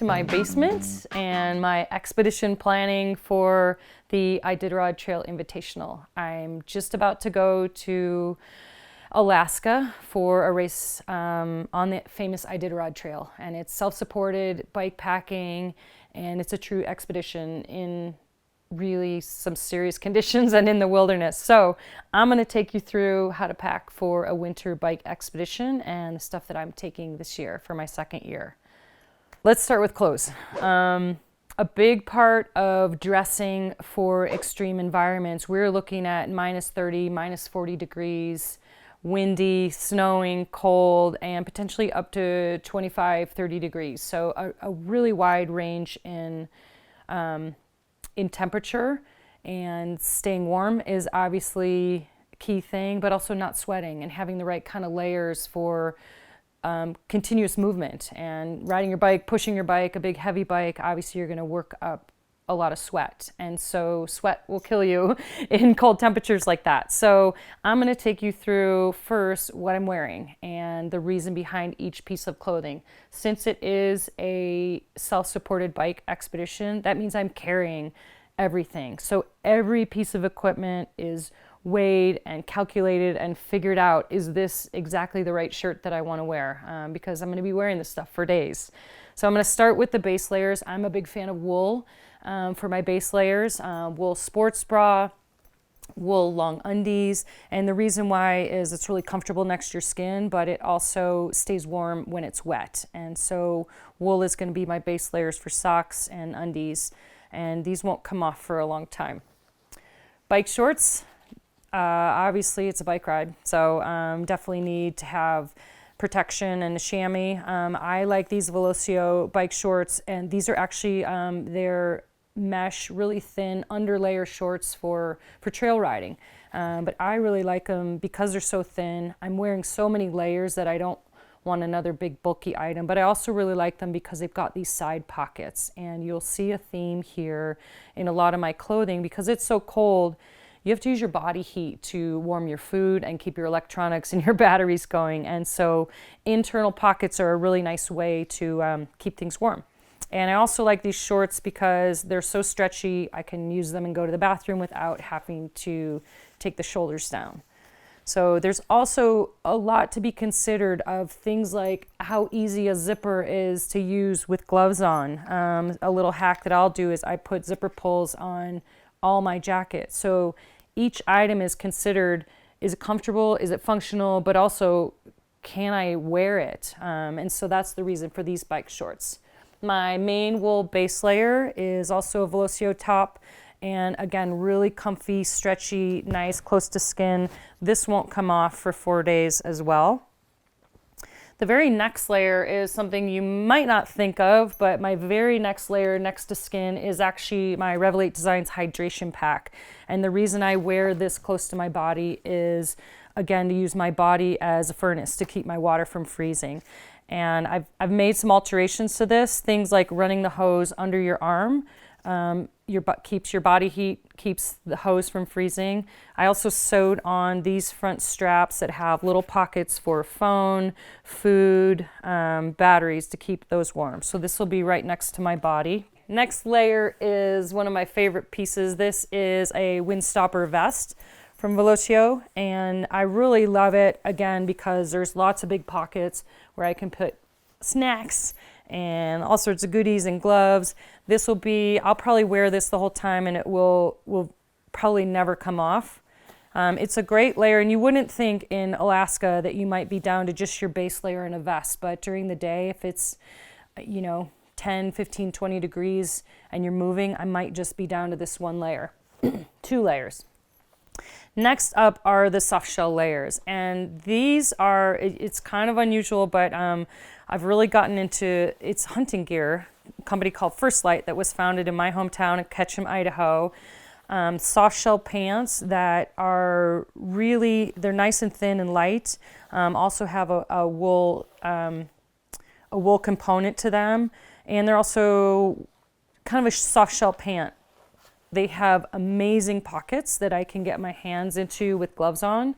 to my basement and my expedition planning for the Iditarod Trail Invitational. I'm just about to go to Alaska for a race on the famous Iditarod Trail, and it's self-supported bike packing, and it's a true expedition in really some serious conditions and in the wilderness. So I'm going to take you through how to pack for a winter bike expedition and the stuff that I'm taking this year for my second year. Let's start with clothes. A big part of dressing for extreme environments, we're looking at -30, -40 degrees, windy, snowing, cold, and potentially up to 25, 30 degrees. So a really wide range in temperature, and staying warm is obviously a key thing, but also not sweating and having the right kind of layers for continuous movement and riding your bike, pushing your bike, a big heavy bike. Obviously you're going to work up a lot of sweat, and so sweat will kill you in cold temperatures like that. So I'm going to take you through first what I'm wearing and the reason behind each piece of clothing. Since it is a self-supported bike expedition, that means I'm carrying everything. So every piece of equipment is weighed and calculated and figured out, is this exactly the right shirt that I want to wear? Because I'm going to be wearing this stuff for days. So I'm going to start with the base layers. I'm a big fan of wool for my base layers, wool sports bra, wool long undies, and the reason why is it's really comfortable next to your skin, but it also stays warm when it's wet. And so wool is going to be my base layers for socks and undies, and these won't come off for a long time. Bike shorts, obviously it's a bike ride, so definitely need to have protection and a chamois. I like these Velocio bike shorts, and these are actually they're mesh, really thin underlayer shorts for trail riding. But I really like them because they're so thin. I'm wearing so many layers that I don't want another big bulky item, but I also really like them because they've got these side pockets, and you'll see a theme here in a lot of my clothing. Because it's so cold, you have to use your body heat to warm your food and keep your electronics and your batteries going. And so internal pockets are a really nice way to keep things warm. And I also like these shorts because they're so stretchy. I can use them and go to the bathroom without having to take the shoulders down. So there's also a lot to be considered of things like how easy a zipper is to use with gloves on. A little hack that I'll do is I put zipper pulls on all my jackets. So each item is considered, is it comfortable, is it functional, but also can I wear it? And so that's the reason for these bike shorts. My main wool base layer is also a Velocio top, and again, really comfy, stretchy, nice, close to skin. This won't come off for 4 days as well. The very next layer is something you might not think of, but my very next layer next to skin is actually my Revelate Designs hydration pack. And the reason I wear this close to my body is, again, to use my body as a furnace to keep my water from freezing. And I've made some alterations to this, things like running the hose under your arm. Keeps your body heat, keeps the hose from freezing. I also sewed on these front straps that have little pockets for phone, food, batteries to keep those warm. So this will be right next to my body. Next layer is one of my favorite pieces. This is a windstopper vest from Velocio, and I really love it, again, because there's lots of big pockets where I can put snacks and all sorts of goodies and gloves. This will be, I'll probably wear this the whole time, and it will probably never come off. It's a great layer, and you wouldn't think in Alaska that you might be down to just your base layer and a vest, but during the day, if it's, 10, 15, 20 degrees and you're moving, I might just be down to this one layer, 2 layers. Next up are the soft shell layers, and these are, it's kind of unusual, but I've really gotten into, it's hunting gear, a company called First Light that was founded in my hometown of Ketchum, Idaho. Soft shell pants that are really, they're nice and thin and light, also have a wool component to them, and they're also kind of a soft shell pant. They have amazing pockets that I can get my hands into with gloves on.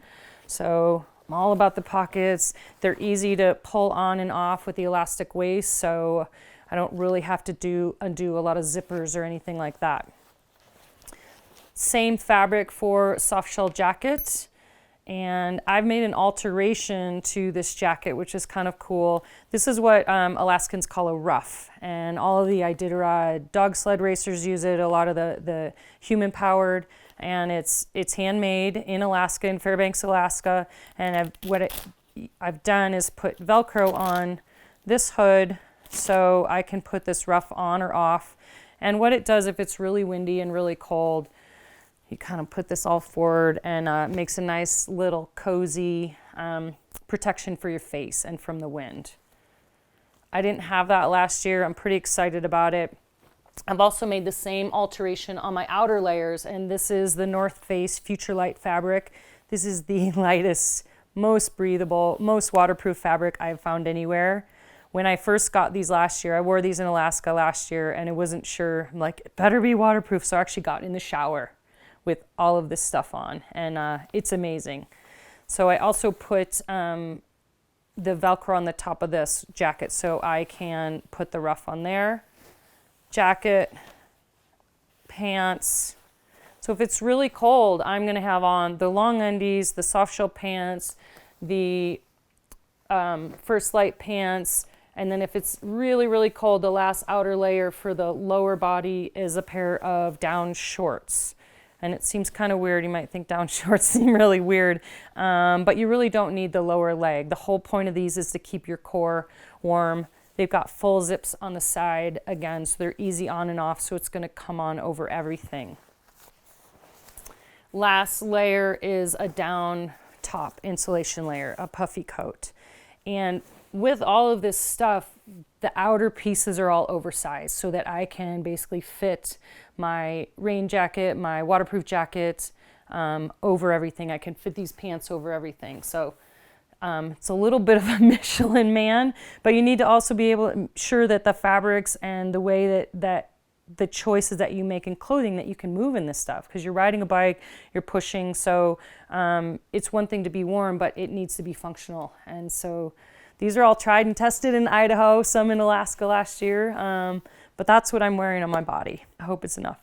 So I'm all about the pockets. They're easy to pull on and off with the elastic waist. So I don't really have to undo a lot of zippers or anything like that. Same fabric for soft shell jacket. And I've made an alteration to this jacket, which is kind of cool. This is what Alaskans call a ruff, and all of the Iditarod dog sled racers use it, a lot of the human-powered, and it's handmade in Alaska, in Fairbanks, Alaska, and what I've done is put Velcro on this hood so I can put this ruff on or off. And what it does, if it's really windy and really cold, you kind of put this all forward, and makes a nice little cozy protection for your face and from the wind. I didn't have that last year. I'm pretty excited about it. I've also made the same alteration on my outer layers, and this is the North Face Future Light fabric. This is the lightest, most breathable, most waterproof fabric I've found anywhere. When I first got these last year, I wore these in Alaska last year, and I wasn't sure, I'm like, it better be waterproof, so I actually got in the shower with all of this stuff on, and it's amazing. So I also put the Velcro on the top of this jacket so I can put the ruff on there. Jacket, pants. So if it's really cold, I'm gonna have on the long undies, the soft shell pants, the First Light pants, and then if it's really, really cold, the last outer layer for the lower body is a pair of down shorts. And it seems kind of weird. You might think down shorts seem really weird, but you really don't need the lower leg. The whole point of these is to keep your core warm. They've got full zips on the side again, so they're easy on and off, so it's going to come on over everything. Last layer is a down top insulation layer, a puffy coat. And with all of this stuff, the outer pieces are all oversized so that I can basically fit my rain jacket, my waterproof jacket over everything. I can fit these pants over everything. So it's a little bit of a Michelin man, but you need to also be able to sure that the fabrics and the way that the choices that you make in clothing, that you can move in this stuff, because you're riding a bike, you're pushing. So it's one thing to be warm, but it needs to be functional. And so these are all tried and tested in Idaho, some in Alaska last year, but that's what I'm wearing on my body. I hope it's enough.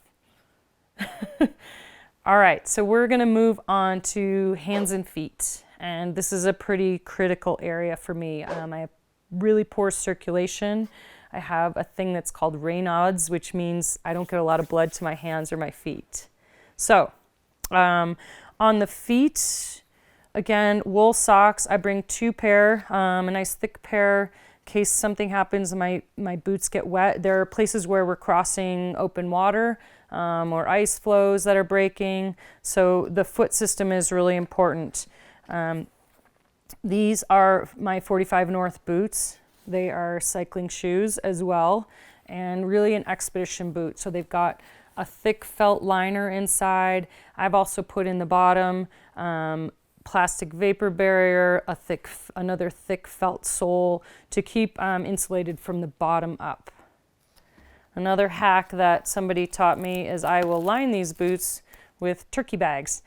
All right, so we're gonna move on to hands and feet. And this is a pretty critical area for me. I have really poor circulation. I have a thing that's called Raynaud's, which means I don't get a lot of blood to my hands or my feet. So on the feet, again, wool socks. I bring 2 pair, a nice thick pair in case something happens and my boots get wet. There are places where we're crossing open water or ice flows that are breaking. So the foot system is really important. These are my 45 North boots. They are cycling shoes as well, and really an expedition boot. So they've got a thick felt liner inside. I've also put in the bottom plastic vapor barrier, another thick felt sole to keep insulated from the bottom up. Another hack that somebody taught me is I will line these boots with turkey bags.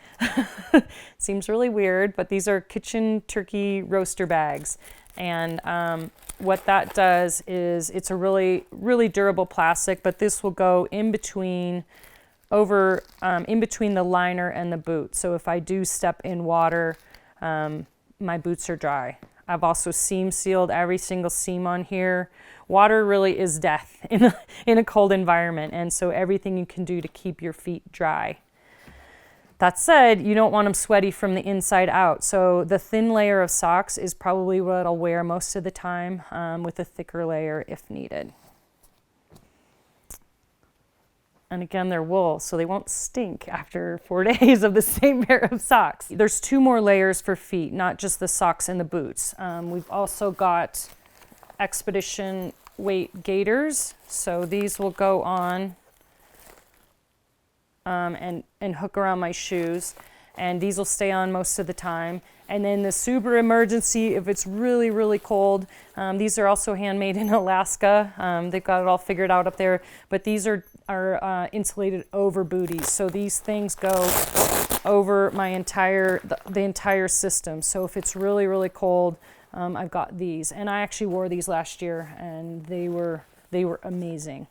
Seems really weird, but these are kitchen turkey roaster bags. And what that does is it's a really, really durable plastic, but this will go in between the liner and the boot. So if I do step in water, my boots are dry. I've also seam sealed every single seam on here. Water really is death in a cold environment, and so everything you can do to keep your feet dry. That said, you don't want them sweaty from the inside out. So the thin layer of socks is probably what I'll wear most of the time, with a thicker layer if needed. And again, they're wool, so they won't stink after 4 days of the same pair of socks. There's 2 more layers for feet, not just the socks and the boots. We've also got expedition weight gaiters. So these will go on and hook around my shoes, and these will stay on most of the time. And then the super emergency, if it's really, really cold, these are also handmade in Alaska. They've got it all figured out up there, but these are insulated over booties. So these things go over the entire system. So if it's really, really cold, I've got these. And I actually wore these last year, and they were They were amazing.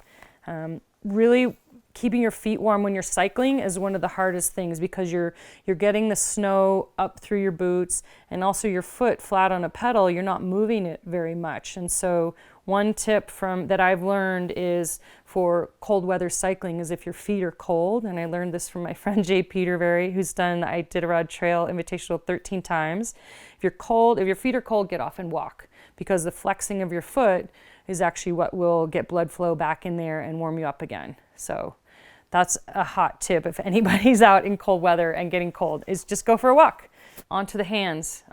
Really keeping your feet warm when you're cycling is one of the hardest things, because you're getting the snow up through your boots, and also your foot flat on a pedal, you're not moving it very much. And so one tip that I've learned is for cold weather cycling is if your feet are cold, and I learned this from my friend Jay Peterberry, who's done the Iditarod Trail Invitational 13 times. If your feet are cold, get off and walk, because the flexing of your foot is actually what will get blood flow back in there and warm you up again. So that's a hot tip if anybody's out in cold weather and getting cold, is just go for a walk. Onto the hands,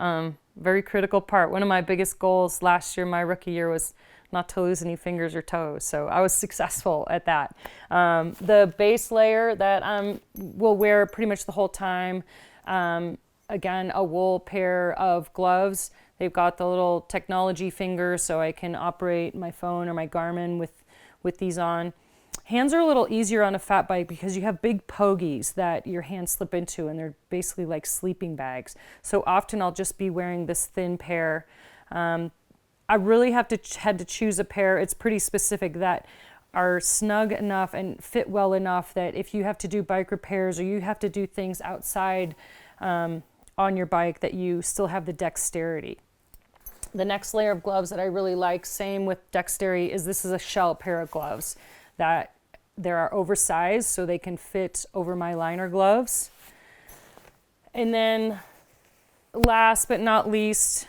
very critical part. One of my biggest goals last year, my rookie year, was not to lose any fingers or toes. So I was successful at that. The base layer that I will wear pretty much the whole time, again, a wool pair of gloves. They've got the little technology fingers, so I can operate my phone or my Garmin with these on. Hands are a little easier on a fat bike because you have big pogies that your hands slip into, and they're basically like sleeping bags. So often I'll just be wearing this thin pair. I really had to choose a pair. It's pretty specific, that are snug enough and fit well enough that if you have to do bike repairs or you have to do things outside on your bike, that you still have the dexterity. The next layer of gloves that I really like, same with dexterity, is this is a shell pair of gloves that they are oversized so they can fit over my liner gloves. And then last but not least,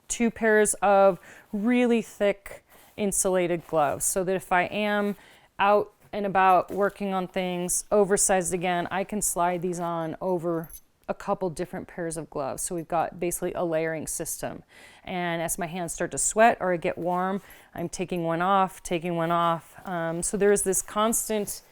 2 pairs of really thick insulated gloves, so that if I am out and about working on things, oversized again, I can slide these on over a couple different pairs of gloves. So we've got basically a layering system. And as my hands start to sweat or get warm, I'm taking one off, so there's this constant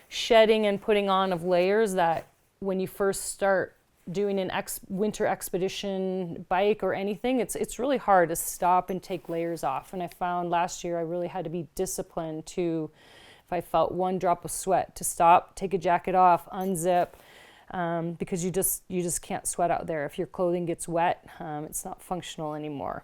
shedding and putting on of layers that when you first start doing an winter expedition bike or anything, it's really hard to stop and take layers off. And I found last year I really had to be disciplined to, if I felt one drop of sweat, to stop, take a jacket off, unzip, because you just can't sweat out there. If your clothing gets wet, it's not functional anymore.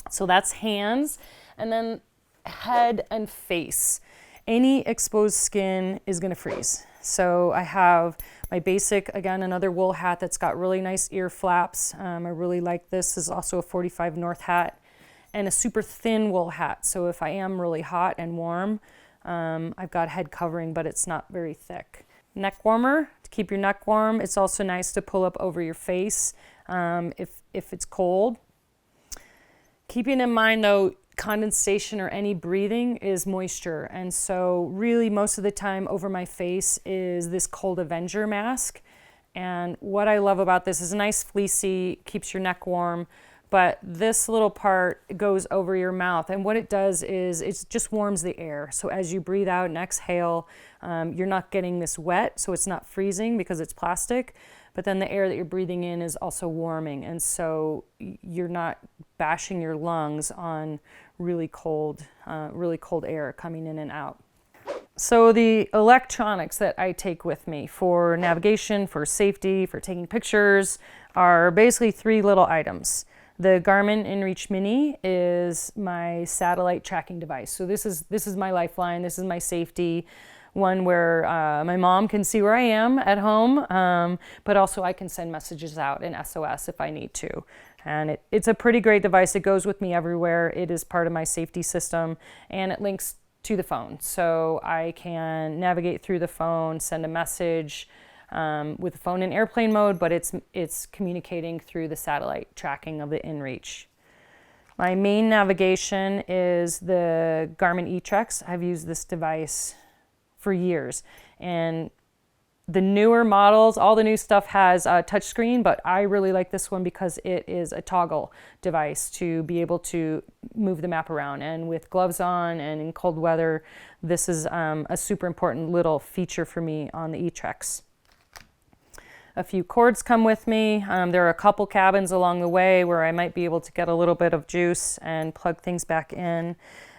So that's hands. And then head and face. Any exposed skin is going to freeze. So I have my basic, again, another wool hat that's got really nice ear flaps. I really like this. This is also a 45 North hat, and a super thin wool hat. So if I am really hot and warm, I've got head covering, but it's not very thick. Neck warmer, to keep your neck warm. It's also nice to pull up over your face if it's cold. Keeping in mind though, condensation or any breathing is moisture. And so really most of the time over my face is this Cold Avenger mask. And what I love about this is a nice fleecy, keeps your neck warm, but this little part goes over your mouth. And what it does is it just warms the air. So as you breathe out and exhale, you're not getting this wet, so it's not freezing because it's plastic, but then the air that you're breathing in is also warming. And so you're not bashing your lungs on really cold air coming in and out. So the electronics that I take with me for navigation, for safety, for taking pictures are basically 3 little items. The Garmin InReach Mini is my satellite tracking device. So this is my lifeline. This is my safety one, where my mom can see where I am at home, but also I can send messages out in SOS if I need to. And it's a pretty great device. It goes with me everywhere. It is part of my safety system, and it links to the phone. So I can navigate through the phone, send a message with the phone in airplane mode, but it's communicating through the satellite tracking of the InReach. My main navigation is the Garmin eTrex. I've used this device for years, and the newer models, all the new stuff has a touch screen, but I really like this one because it is a toggle device to be able to move the map around. And with gloves on and in cold weather, this is a super important little feature for me on the eTrex. A few cords come with me. There are a couple cabins along the way where I might be able to get a little bit of juice and plug things back in.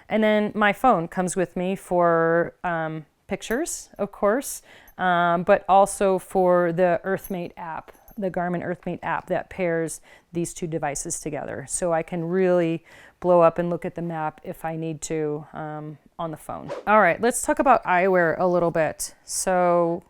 And then my phone comes with me for pictures, of course, but also for the Earthmate app. the Garmin EarthMate app that pairs these two devices together. So I can really blow up and look at the map if I need to on the phone. All right, let's talk about eyewear a little bit. So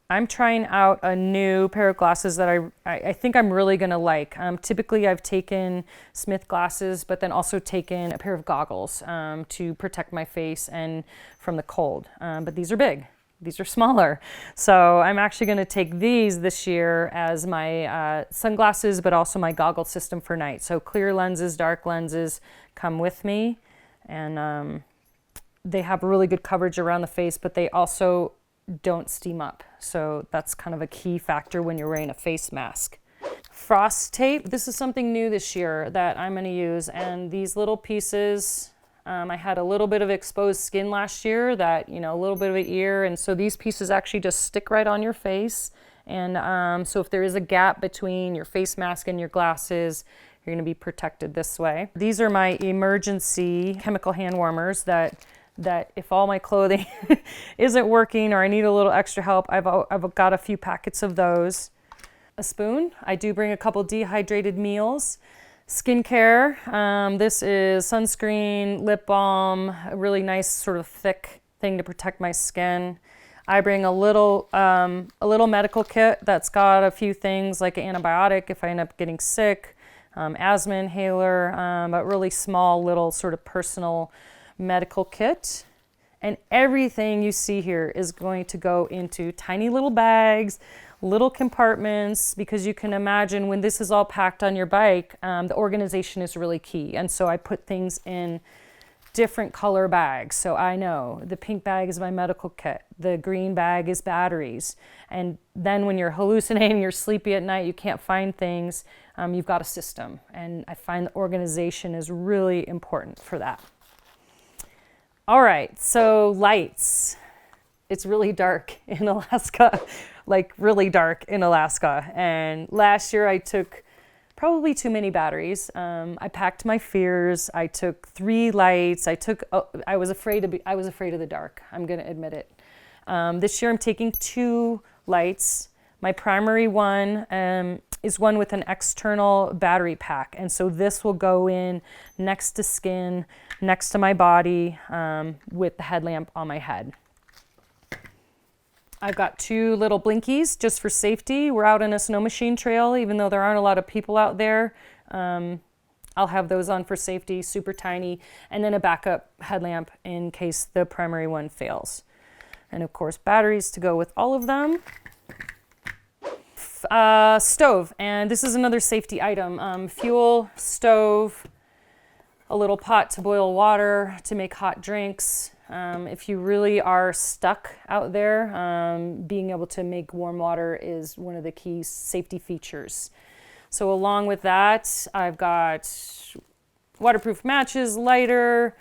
I'm trying out a new pair of glasses that I think I'm really gonna like. Typically I've taken Smith glasses, but then also taken a pair of goggles to protect my face and from the cold. But these are big, these are smaller. So I'm actually gonna take these this year as my sunglasses, but also my goggle system for night. So clear lenses, dark lenses come with me, and they have really good coverage around the face, but they also don't steam up. So that's kind of a key factor when you're wearing a face mask. Frost tape, this is something new this year that I'm gonna use, and these little pieces, I had a little bit of exposed skin last year, that, you know, a little bit of an ear, and so these pieces actually just stick right on your face. And so if there is a gap between your face mask and your glasses, you're gonna be protected this way. These are my emergency chemical hand warmers that if all my clothing isn't working or I need a little extra help, I've got a few packets of those. A spoon, I do bring a couple dehydrated meals. Skincare, this is sunscreen, lip balm, a really nice sort of thick thing to protect my skin. I bring a little medical kit that's got a few things like an antibiotic if I end up getting sick, asthma inhaler, but really small little sort of personal medical kit. And everything you see here is going to go into tiny little bags, little compartments, because you can imagine when this is all packed on your bike, the organization is really key. And so I put things in different color bags. So I know the pink bag is my medical kit, the green bag is batteries. And then when you're hallucinating, you're sleepy at night, you can't find things, you've got a system. And I find the organization is really important for that. All right, so lights. It's really dark in Alaska, like really dark in Alaska. And last year I took probably too many batteries. I packed my fears. I took 3 lights. I was afraid of the dark. I'm gonna admit it. This year I'm taking 2 lights. My primary one is one with an external battery pack. And so this will go in next to skin, next to my body, with the headlamp on my head. I've got 2 little blinkies just for safety. We're out on a snow machine trail, even though there aren't a lot of people out there. I'll have those on for safety, super tiny, and then a backup headlamp in case the primary one fails. And of course, batteries to go with all of them. Stove, and this is another safety item. Fuel, stove, a little pot to boil water, to make hot drinks. If you really are stuck out there, being able to make warm water is one of the key safety features. So along with that, I've got waterproof matches, lighter,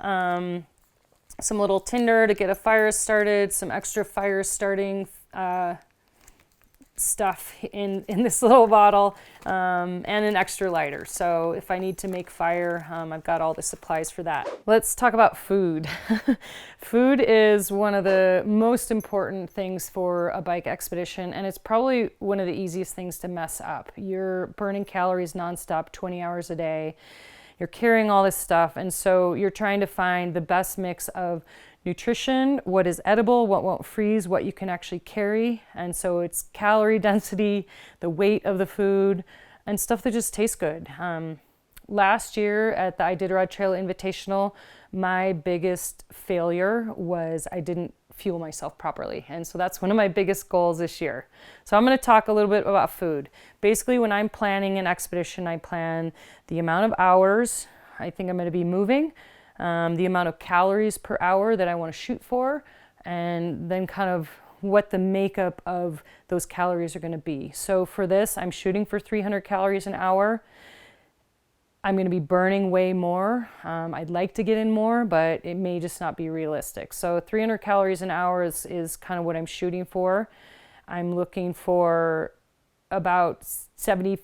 some little tinder to get a fire started, some extra fire starting stuff in this little bottle, and an extra lighter. So if I need to make fire, I've got all the supplies for that. Let's talk about food. Food is one of the most important things for a bike expedition, and it's probably one of the easiest things to mess up. You're burning calories nonstop, 20 hours a day. You're carrying all this stuff, and so you're trying to find the best mix of nutrition, what is edible, what won't freeze, what you can actually carry. And so it's calorie density, the weight of the food, and stuff that just tastes good. Last year at the Iditarod Trail Invitational, my biggest failure was I didn't fuel myself properly. And so that's one of my biggest goals this year. So I'm going to talk a little bit about food. Basically, when I'm planning an expedition, I plan the amount of hours I think I'm going to be moving, the amount of calories per hour that I want to shoot for, and then kind of what the makeup of those calories are going to be. So for this, I'm shooting for 300 calories an hour. I'm going to be burning way more. I'd like to get in more, but it may just not be realistic. So 300 calories an hour is kind of what I'm shooting for. I'm looking for about 75%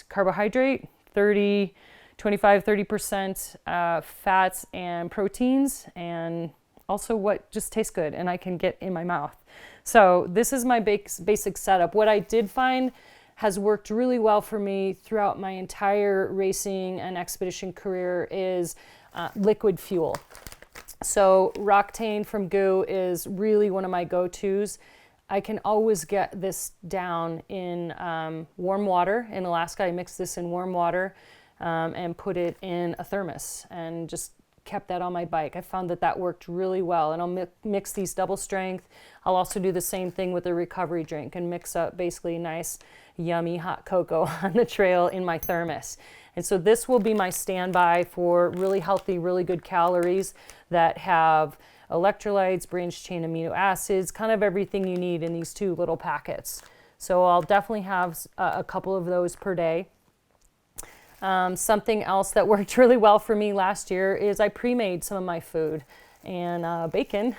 carbohydrate, 25-30% fats and proteins, and also what just tastes good and I can get in my mouth. So this is my basic setup. What I did find has worked really well for me throughout my entire racing and expedition career is liquid fuel. So Roctane from GU is really one of my go-tos. I can always get this down in warm water. In Alaska, I mix this in warm water and put it in a thermos and just kept that on my bike. I found that that worked really well, and I'll mix these double strength. I'll also do the same thing with a recovery drink and mix up basically nice, yummy hot cocoa on the trail in my thermos. And so this will be my standby for really healthy, really good calories that have electrolytes, branched chain amino acids, kind of everything you need in these 2 little packets. So I'll definitely have a couple of those per day. Something else that worked really well for me last year is I pre-made some of my food, and bacon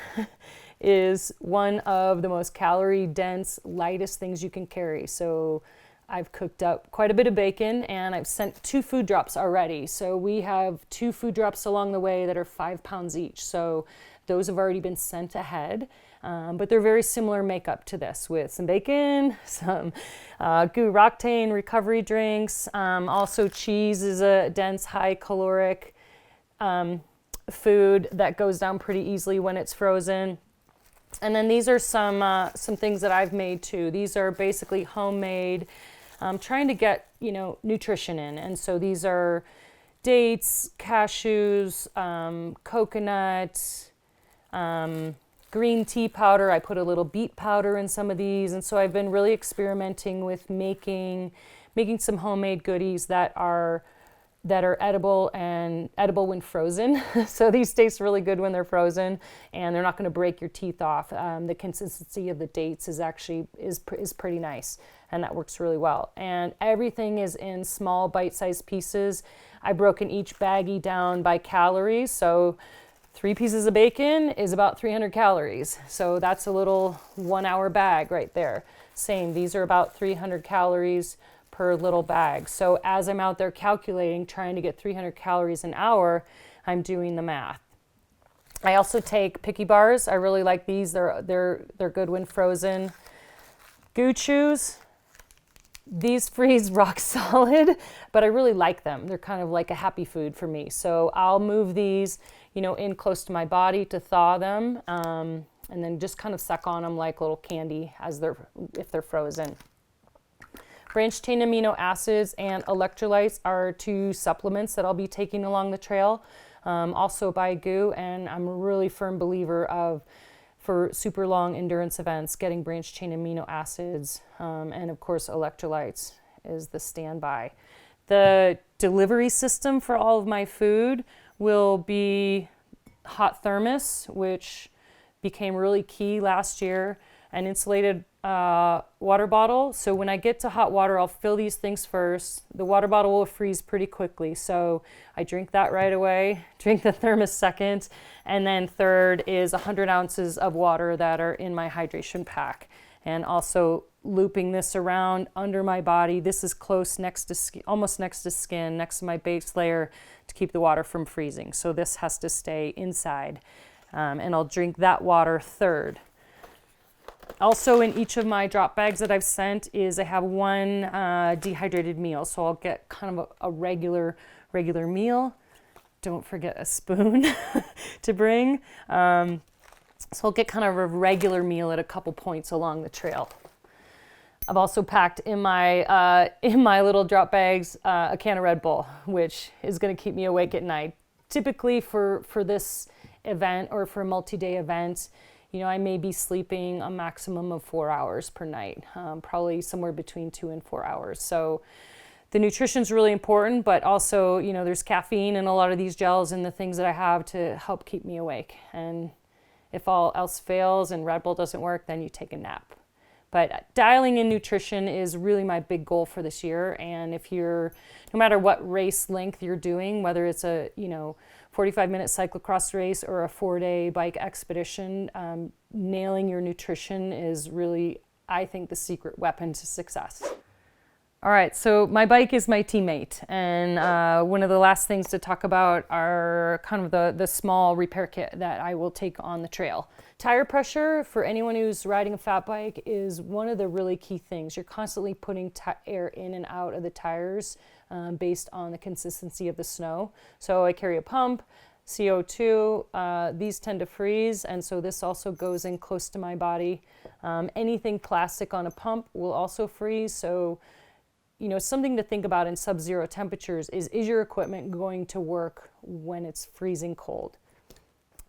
is one of the most calorie dense, lightest things you can carry. So I've cooked up quite a bit of bacon, and I've sent 2 food drops already. So we have 2 food drops along the way that are 5 pounds each. So those have already been sent ahead. But they're very similar makeup to this, with some bacon, some GU Roctane recovery drinks. Also cheese is a dense, high caloric food that goes down pretty easily when it's frozen. And then these are some things that I've made too. These are basically homemade, trying to get, nutrition in. And so these are dates, cashews, coconut, green tea powder. I put a little beet powder in some of these. And so I've been really experimenting with making some homemade goodies that are edible and edible when frozen. So these taste really good when they're frozen, and they're not going to break your teeth off. The consistency of the dates is actually is pretty nice, and that works really well. And everything is in small bite-sized pieces. I've broken each baggie down by calories. So 3 pieces of bacon is about 300 calories. So that's a little 1-hour bag right there. Same, these are about 300 calories per little bag. So as I'm out there calculating, trying to get 300 calories an hour, I'm doing the math. I also take Picky bars. I really like these. They're good when frozen. GU Chews. These freeze rock solid, but I really like them. They're kind of like a happy food for me. So I'll move these, in close to my body to thaw them, and then just kind of suck on them like little candy if they're frozen. Branched chain amino acids and electrolytes are 2 supplements that I'll be taking along the trail, also by GU, and I'm a really firm believer for super long endurance events, getting branched chain amino acids, and of course electrolytes is the standby. The delivery system for all of my food will be hot thermos, which became really key last year, an insulated water bottle. So when I get to hot water, I'll fill these things first. The water bottle will freeze pretty quickly, so I drink that right away, drink the thermos second, and then third is 100 ounces of water that are in my hydration pack. And also looping this around under my body. This is close next to skin, almost next to skin, next to my base layer, to keep the water from freezing. So this has to stay inside, and I'll drink that water third. Also in each of my drop bags that I've sent is I have 1 dehydrated meal. So I'll get kind of a regular meal. Don't forget a spoon to bring. So I'll get kind of a regular meal at a couple points along the trail. I've also packed in my little drop bags a can of Red Bull, which is going to keep me awake at night. Typically for this event or for a multi-day event, I may be sleeping a maximum of 4 hours per night, probably somewhere between 2 and 4 hours. So the nutrition is really important, but also, there's caffeine in a lot of these gels and the things that I have to help keep me awake. And if all else fails and Red Bull doesn't work, then you take a nap. But dialing in nutrition is really my big goal for this year. And no matter what race length you're doing, whether it's a, 45-minute cyclocross race or a 4-day bike expedition, nailing your nutrition is really, I think, the secret weapon to success. All right, so my bike is my teammate, and one of the last things to talk about are kind of the small repair kit that I will take on the trail. Tire pressure, for anyone who's riding a fat bike, is one of the really key things. You're constantly putting air in and out of the tires based on the consistency of the snow. So I carry a pump, CO2, these tend to freeze, and so this also goes in close to my body. Anything plastic on a pump will also freeze, so you know, something to think about in sub-zero temperatures is your equipment going to work when it's freezing cold?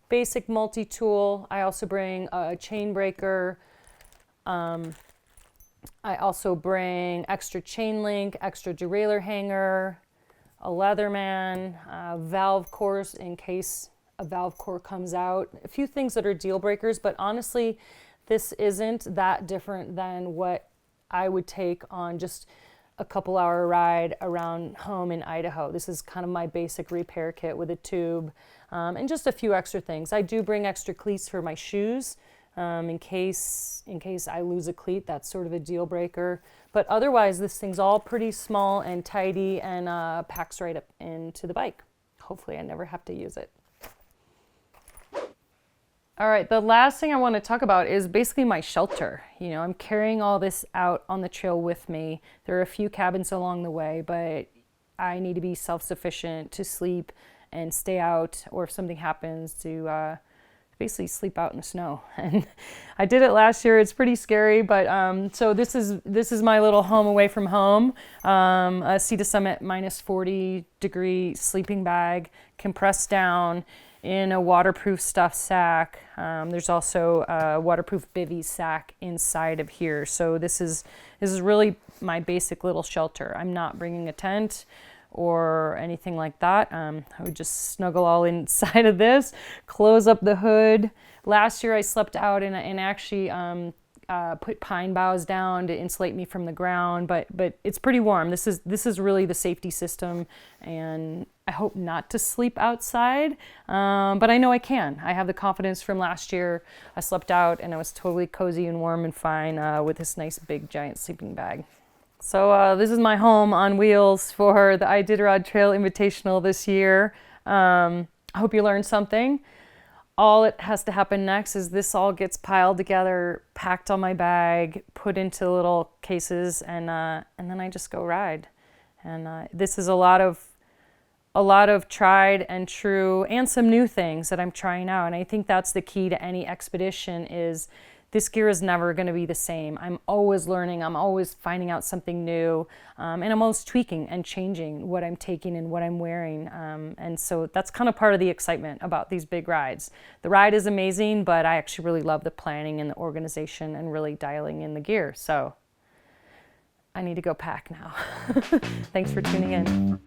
Basic multi-tool. I also bring a chain breaker. I also bring extra chain link, extra derailleur hanger, a Leatherman, valve cores in case a valve core comes out. A few things that are deal breakers, but honestly, this isn't that different than what I would take on just a couple hour ride around home in Idaho. This is kind of my basic repair kit with a tube and just a few extra things. I do bring extra cleats for my shoes in case I lose a cleat. That's sort of a deal breaker. But otherwise, this thing's all pretty small and tidy and packs right up into the bike. Hopefully I never have to use it. All right, the last thing I want to talk about is basically my shelter. You know, I'm carrying all this out on the trail with me. There are a few cabins along the way, but I need to be self-sufficient to sleep and stay out, or if something happens, to basically sleep out in the snow. And I did it last year. It's pretty scary, but so this is my little home away from home. A Sea to Summit -40-degree sleeping bag, compressed down in a waterproof stuffed sack. There's also a waterproof bivy sack inside of here. So this is really my basic little shelter. I'm not bringing a tent or anything like that. I would just snuggle all inside of this, close up the hood. Last year I slept out and actually put pine boughs down to insulate me from the ground, but it's pretty warm. This is really the safety system, and I hope not to sleep outside, but I know I can. I have the confidence from last year. I slept out and I was totally cozy and warm and fine with this nice big giant sleeping bag. So this is my home on wheels for the Iditarod Trail Invitational this year. I hope you learned something. All it has to happen next is this all gets piled together, packed on my bag, put into little cases, and then I just go ride. And this is a lot of tried and true and some new things that I'm trying out. And I think that's the key to any expedition is this gear is never going to be the same. I'm always learning. I'm always finding out something new. And I'm always tweaking and changing what I'm taking and what I'm wearing. And so that's kind of part of the excitement about these big rides. The ride is amazing, but I actually really love the planning and the organization and really dialing in the gear. So I need to go pack now. Thanks for tuning in.